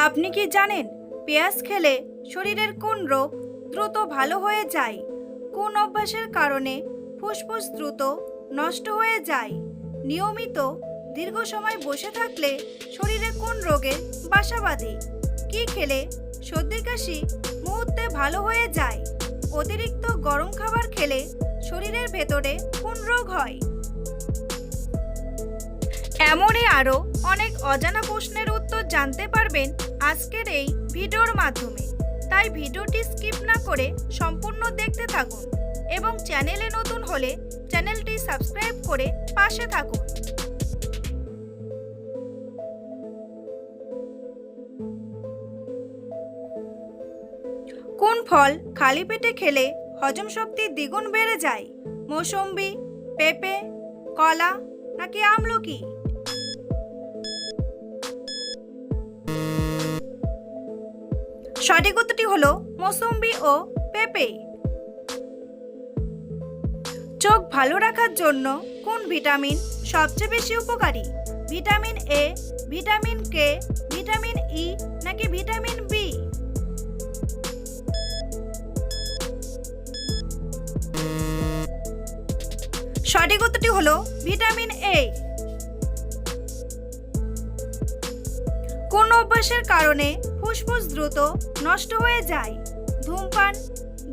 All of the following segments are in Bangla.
আপনি কি জানেন পেঁয়াজ খেলে শরীরের কোন রোগ দ্রুত ভালো হয়ে যায়? কোন অভ্যাসের কারণে ফুসফুস দ্রুত নষ্ট হয়ে যায়? নিয়মিত দীর্ঘ সময় বসে থাকলে শরীরে কোন রোগের বাসা বাঁধে? কি খেলে সর্দি কাশি মুহূর্তে ভালো হয়ে যায়? অতিরিক্ত গরম খাবার খেলে শরীরের ভেতরে কোন রোগ হয়? এমনই আরও অনেক অজানা প্রশ্নের উত্তর জানতে পারবেন আজকের এই ভিডিওর মাধ্যমে। তাই ভিডিওটি স্কিপ না করে সম্পূর্ণ দেখতে থাকুন এবং চ্যানেলে নতুন হলে চ্যানেলটি সাবস্ক্রাইব করে পাশে থাকুন। কোন ফল খালি পেটে খেলে হজম শক্তি দ্বিগুণ বেড়ে যায়? মৌসুম্বি, পেঁপে, কলা নাকি আমলকি? সঠিক উত্তরটি হলো মৌসুম্বি ও পেঁপে। চোখ ভালো রাখার জন্য কোন ভিটামিন সবচেয়ে বেশি উপকারী? Vitamin A, vitamin K, vitamin E নাকি ভিটামিন বি? সঠিক উত্তরটি হলো ভিটামিন এ। কোন অভ্যাসের কারণে ফুসফুস দ্রুত নষ্ট হয়ে যায়? ধূমপান,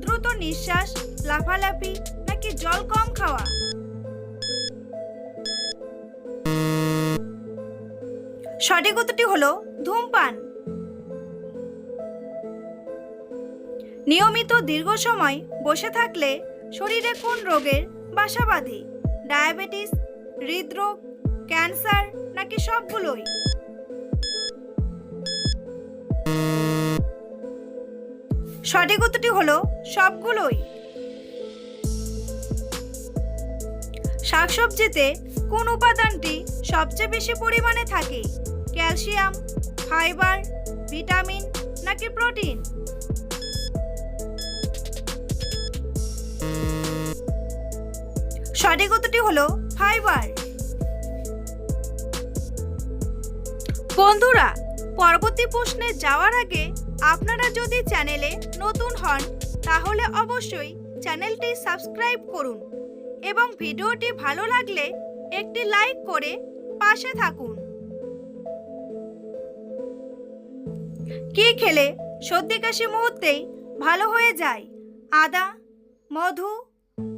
দ্রুত নিঃশ্বাস, লাফালাফি নাকি জল কম খাওয়া? সঠিক উত্তরটি হলো ধূমপান। নিয়মিত দীর্ঘ সময় বসে থাকলে শরীরে কোন রোগের বাসা বাঁধে? ডায়াবেটিস, হৃদরোগ, ক্যান্সার নাকি সবগুলোই? সঠিক উত্তরটি হলো সবগুলোই। শাকসবজিতে কোন উপাদানটি সবচেয়ে বেশি পরিমাণে থাকে? ক্যালসিয়াম, ফাইবার, ভিটামিন নাকি প্রোটিন? সঠিক উত্তরটি হলো ফাইবার। বন্ধুরা, পরবর্তী প্রশ্নে যাওয়ার আগে আপনারা যদি চ্যানেলে নতুন হন তাহলে অবশ্যই চ্যানেলটি সাবস্ক্রাইব করুন এবং ভিডিওটি ভালো লাগলে একটি লাইক করে পাশে থাকুন। কি খেলে সর্দি কাশি মুহূর্তেই ভালো হয়ে যায়? আদা, মধু,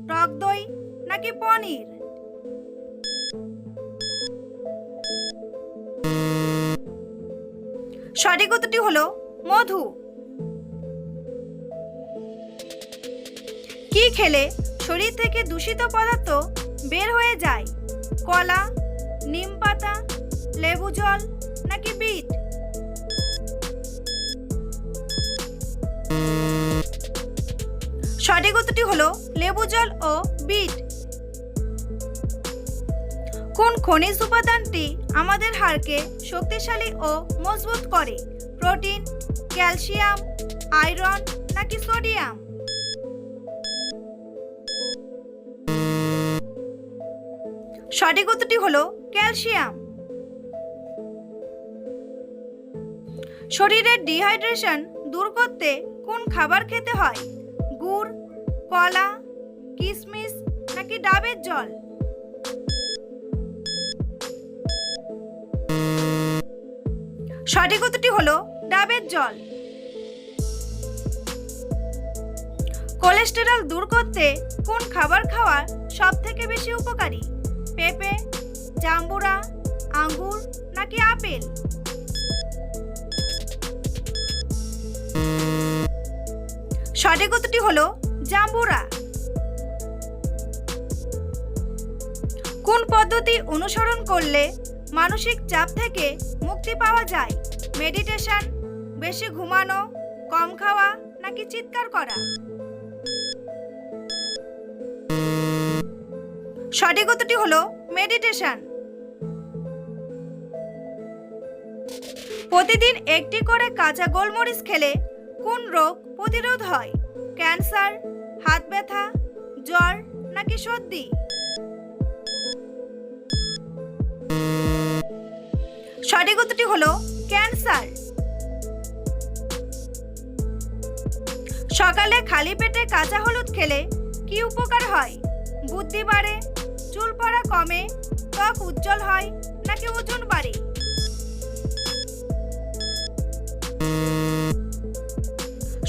টক দই নাকি পনির? সঠিক উত্তরটি হলো মধু। কি খেলে শরীর থেকে দূষিত পদার্থ বের হয়ে যায়? কলা, নিম পাতা, লেবু জল নাকি বিট? সঠিক উত্তরটি হলো লেবু জল ও বিট। কোন খনিজ উপাদানটি আমাদের হাড়কে শক্তিশালী ও মজবুত করে? প্রোটিন, ক্যালসিয়াম, আয়রন নাকি সোডিয়াম? সঠিক উত্তরটি হলো ক্যালসিয়াম। শরীরের ডিহাইড্রেশন দূর করতে কোন খাবার খেতে হয়? গুড়, কলা, কিশমিশ নাকি ডাবের জল? সঠিক উত্তরটি হলো ডাবের জল। কোলেস্টেরল দূর করতে কোন খাবার খাওয়া সব থেকে বেশি উপকারী? পেঁপে, জাম্বুরা, আঙ্গুর নাকি আপেল? সঠিক উত্তরটি হলো জাম্বুরা। কোন পদ্ধতি অনুসরণ করলে মানসিক চাপ থেকে মুক্তি পাওয়া যায়? মেডিটেশন, বেশি ঘুমানো, কম খাওয়া নাকি চিৎকার করা? সঠিক উত্তরটি হলো মেডিটেশন। প্রতিদিন একটি করে কাঁচা গোলমরিচ খেলে কোন রোগ প্রতিরোধ হয়? ক্যান্সার, হাত ব্যথা, জ্বর নাকি সর্দি? সঠিক উত্তরটি হলো ক্যান্সার। সকালে খালি পেটে কাঁচা হলুদ খেলে কি উপকার হয়? বুদ্ধি বাড়ে, চুল পড়া কমে, ত্বক উজ্জ্বল হয় নাকি ওজন বাড়ে?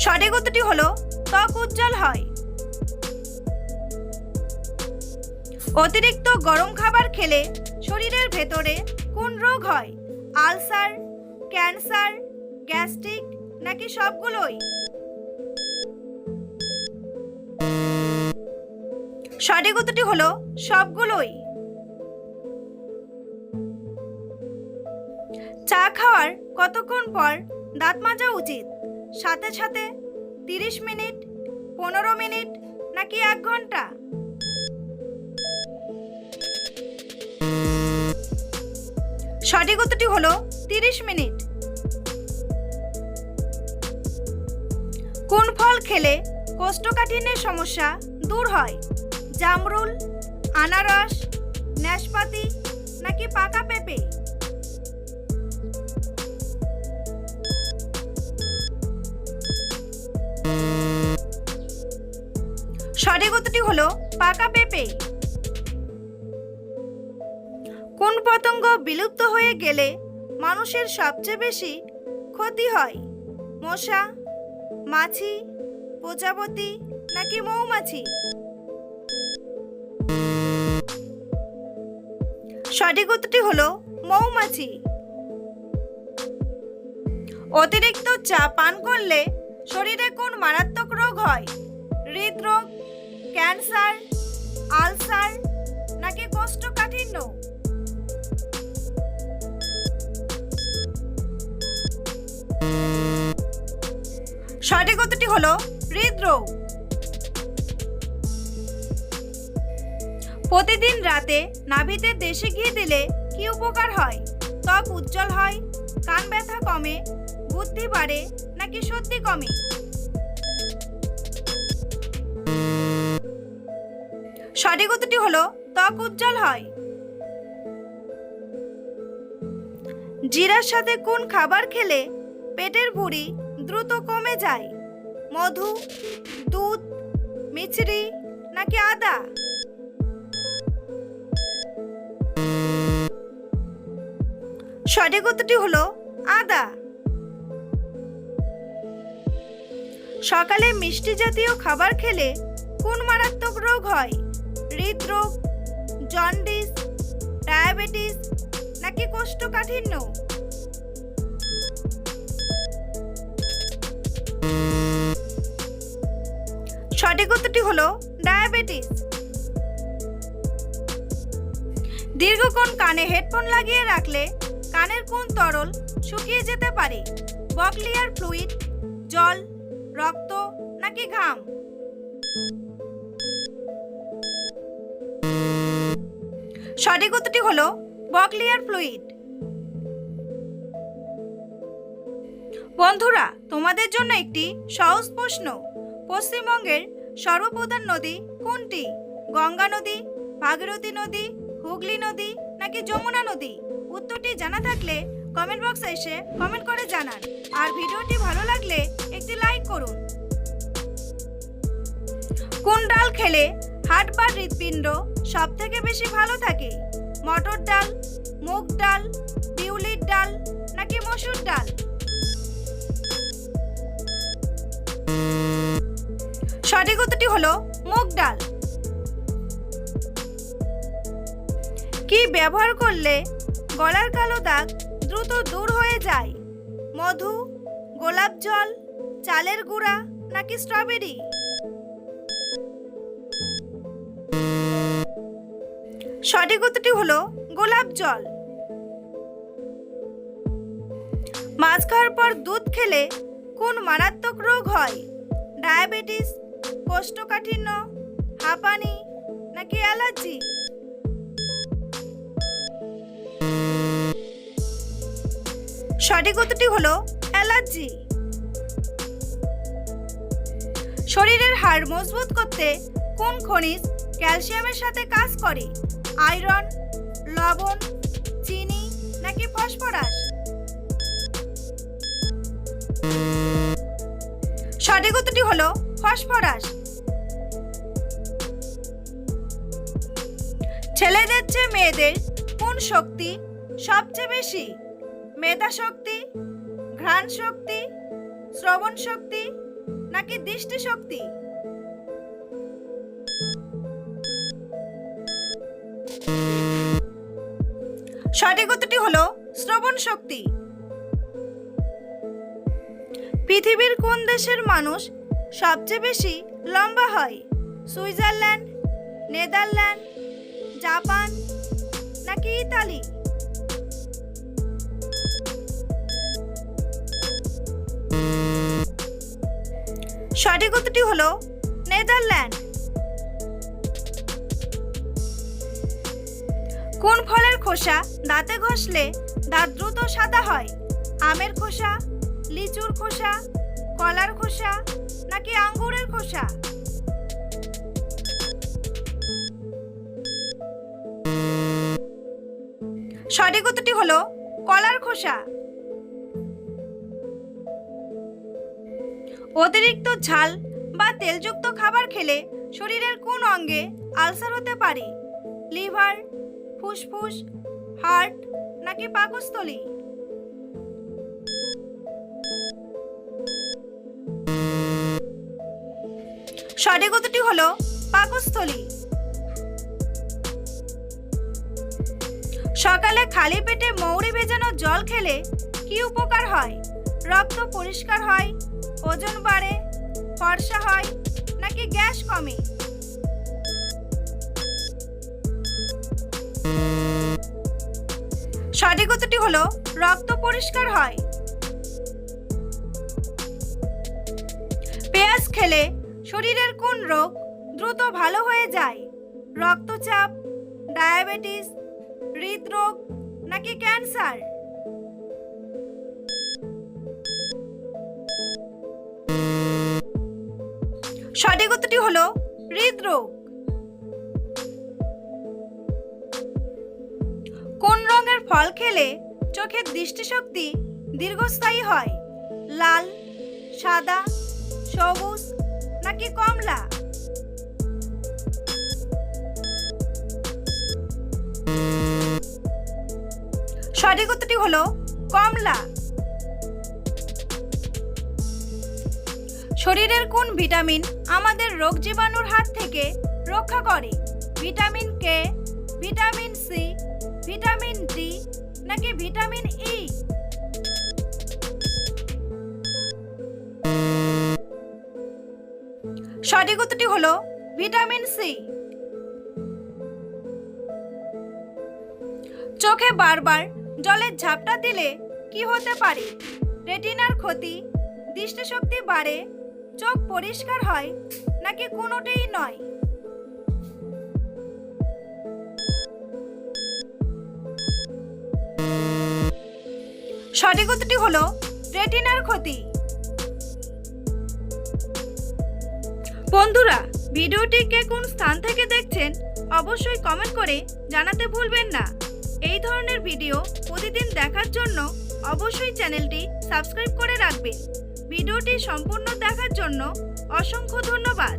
সঠিক উত্তরটি হলো ত্বক উজ্জ্বল হয়। অতিরিক্ত গরম খাবার খেলে শরীরের ভেতরে কোন রোগ হয়? আলসার, ক্যান্সার, গ্যাস্ট্রিক নাকি সবগুলোই? সঠিক উত্তরটি হলো সবগুলোই। চা খাওয়ার কতক্ষণ পর দাঁত মাজা উচিত? সাথে সাথে, 30 মিনিট, 15 মিনিট নাকি 1 ঘন্টা? সঠিক উত্তরটি হলো 30 মিনিট। কোন ফল খেলে কোষ্ঠকাঠিন্যের সমস্যা দূর হয়? জামরুল, আনারস, নাশপাতি নাকি পাকা পেঁপে? সঠিক উত্তরটি হলো পাকা পেঁপে। কোন পতঙ্গ বিলুপ্ত হয়ে গেলে মানুষের সবচেয়ে বেশি ক্ষতি হয়? মশা, মাছি, প্রজাপতি নাকি মৌমাছি? সঠিক উত্তরটি হলো মৌমাছি। অতিরিক্ত চা পান করলে শরীরে কোন মারাত্মক রোগ হয়? হৃদরোগ, ক্যান্সার, আলসার নাকি কোষ্ঠকাঠিন্য? সঠিক উত্তরটি হলো হৃদরোগ। প্রতিদিন রাতে নাভিতে দেশি ঘি দিলে কি উপকার হয়? ত্বক উজ্জ্বল হয়, কান ব্যথা কমে, বুদ্ধি বাড়ে নাকি সর্দি কমে? সঠিক উত্তরটি হলো ত্বক উজ্জ্বল হয়। জিরার সাথে কোন খাবার খেলে পেটের ভুঁড়ি দ্রুত কমে যায়? মধু, দুধ, মিছরি নাকি আদা? সঠিক উত্তরটি হলো আদা। সকালে মিষ্টি জাতীয় খাবার খেলে কোন মারাত্মক রোগ হয়? হৃদরোগ, জন্ডিস, ডায়াবেটিস নাকি কোষ্ঠকাঠিন্য? সঠিক উত্তরটি হলো ডায়াবেটিস। দীর্ঘক্ষণ কানে হেডফোন লাগিয়ে রাখলে কানের কোন তরল শুকিয়ে যেতে পারে? বকলিয়ার ফ্লুইড, জল, রক্ত নাকি ঘাম? সঠিক উত্তরটি হলো বকলিয়ার ফ্লুইড। বন্ধুরা, তোমাদের জন্য একটি সহজ প্রশ্ন। পশ্চিমবঙ্গের সর্বপ্রধান নদী কোনটি? গঙ্গা নদী, ভাগীরথী নদী, হুগলি নদী নাকি যমুনা নদী? উত্তরটি জানা থাকলে কমেন্ট বক্সে এসে কমেন্ট করে জানান। আর ভিডিওটি ভালো লাগলে একটি লাইক করুন। কোন ডাল খেলে হার্ট বা হৃৎপিণ্ড সব থেকে বেশি ভালো থাকে? মটর ডাল, মুগ ডাল, বিউলির ডাল নাকি মসুর ডাল? সঠিক উত্তরটি হলো মুগ ডাল। কি ব্যবহার করলে গলার কালো দাগ দ্রুত দূর হয়ে যায়? মধু, গোলাপ জল, চালের গুঁড়া নাকি স্ট্রবেরি? সঠিক উত্তরটি হলো গোলাপ জল। মাছ খাওয়ার পর দুধ খেলে কোন মারাত্মক রোগ হয়? ডায়াবেটিস, কোষ্ঠকাঠিন্য, হাঁপানি নাকি অ্যালার্জি? সঠিক উত্তরটি হলো অ্যালার্জি। শরীরের হাড় মজবুত করতে কোন খনিজ ক্যালসিয়ামের সাথে কাজ করে? আয়রন, লবণ, চিনি নাকি ফসফরাস? সঠিক উত্তরটি হলো ফসফরাস। ছেলেদের চেয়ে মেয়েদের কোন শক্তি সবচেয়ে বেশি? মেধা শক্তি, ঘ্রাণ শক্তি, শ্রবণ শক্তি নাকি দৃষ্টি শক্তি? সঠিক উত্তরটি হলো শ্রবণ শক্তি। পৃথিবীর কোন দেশের মানুষ সবচেয়ে বেশি লম্বা হয়? সুইজারল্যান্ড, নেদারল্যান্ড, জাপান নাকি ইতালি? সঠিক উত্তরটি হলো নেদারল্যান্ড। কোন ফলের খোসা দাঁতে ঘষলে দাঁত দ্রুত সাদা হয়? আমের খোসা, লিচুর খোসা, কলার খোসা নাকি আঙ্গুরের খোসা? সঠিক উত্তরটি হলো কলার খোসা। অতিরিক্ত ঝাল বা তেলযুক্ত খাবার খেলে শরীরের কোন অঙ্গে আলসার হতে পারে? লিভার, ফুসফুস, হার্ট নাকি পাকস্থলী? সঠিক উত্তরটি হলো পাকস্থলী। সকালে খালি পেটে মৌরি ভেজানো জল খেলে কি উপকার হয়? রক্ত পরিষ্কার হয়, ওজন বাড়ে, ফর্সা হয় নাকি গ্যাস কমে? সঠিক উত্তরটি হলো রক্ত পরিষ্কার হয়। পেঁয়াজ খেলে শরীরের কোন রোগ দ্রুত ভালো হয়ে যায়? রক্তচাপ, ডায়াবেটিস, হৃদরোগ নাকি ক্যান্সার? সঠিক উত্তরটি হলো হৃদরোগ। কোন রঙের ফল খেলে চোখের দৃষ্টিশক্তি দীর্ঘস্থায়ী হয়? লাল, সাদা, সবুজ নাকি কমলা? সঠিক উত্তরটি হলো কমলা। শরীরের কোন ভিটামিন আমাদের রোগ জীবাণুর হাত থেকে রক্ষা করে? Vitamin K, vitamin C, vitamin D নাকি ভিটামিন ই? সঠিক উত্তরটি হলো ভিটামিন সি। চোখে বারবার জলের ঝাপটা দিলে কি হতে পারে? রেটিনার ক্ষতি, দৃষ্টিশক্তি বাড়ে, চোখ পরিষ্কার হয় নাকি কোনোটিই নয়? সঠিক উত্তরটি হলো রেটিনার ক্ষতি। বন্ধুরা, ভিডিওটি কে কোন স্থান থেকে দেখছেন অবশ্যই কমেন্ট করে জানাতে ভুলবেন না। এই ধরনের ভিডিও প্রতিদিন দেখার জন্য অবশ্যই চ্যানেলটি সাবস্ক্রাইব করে রাখবেন। ভিডিওটি সম্পূর্ণ দেখার জন্য অসংখ্য ধন্যবাদ।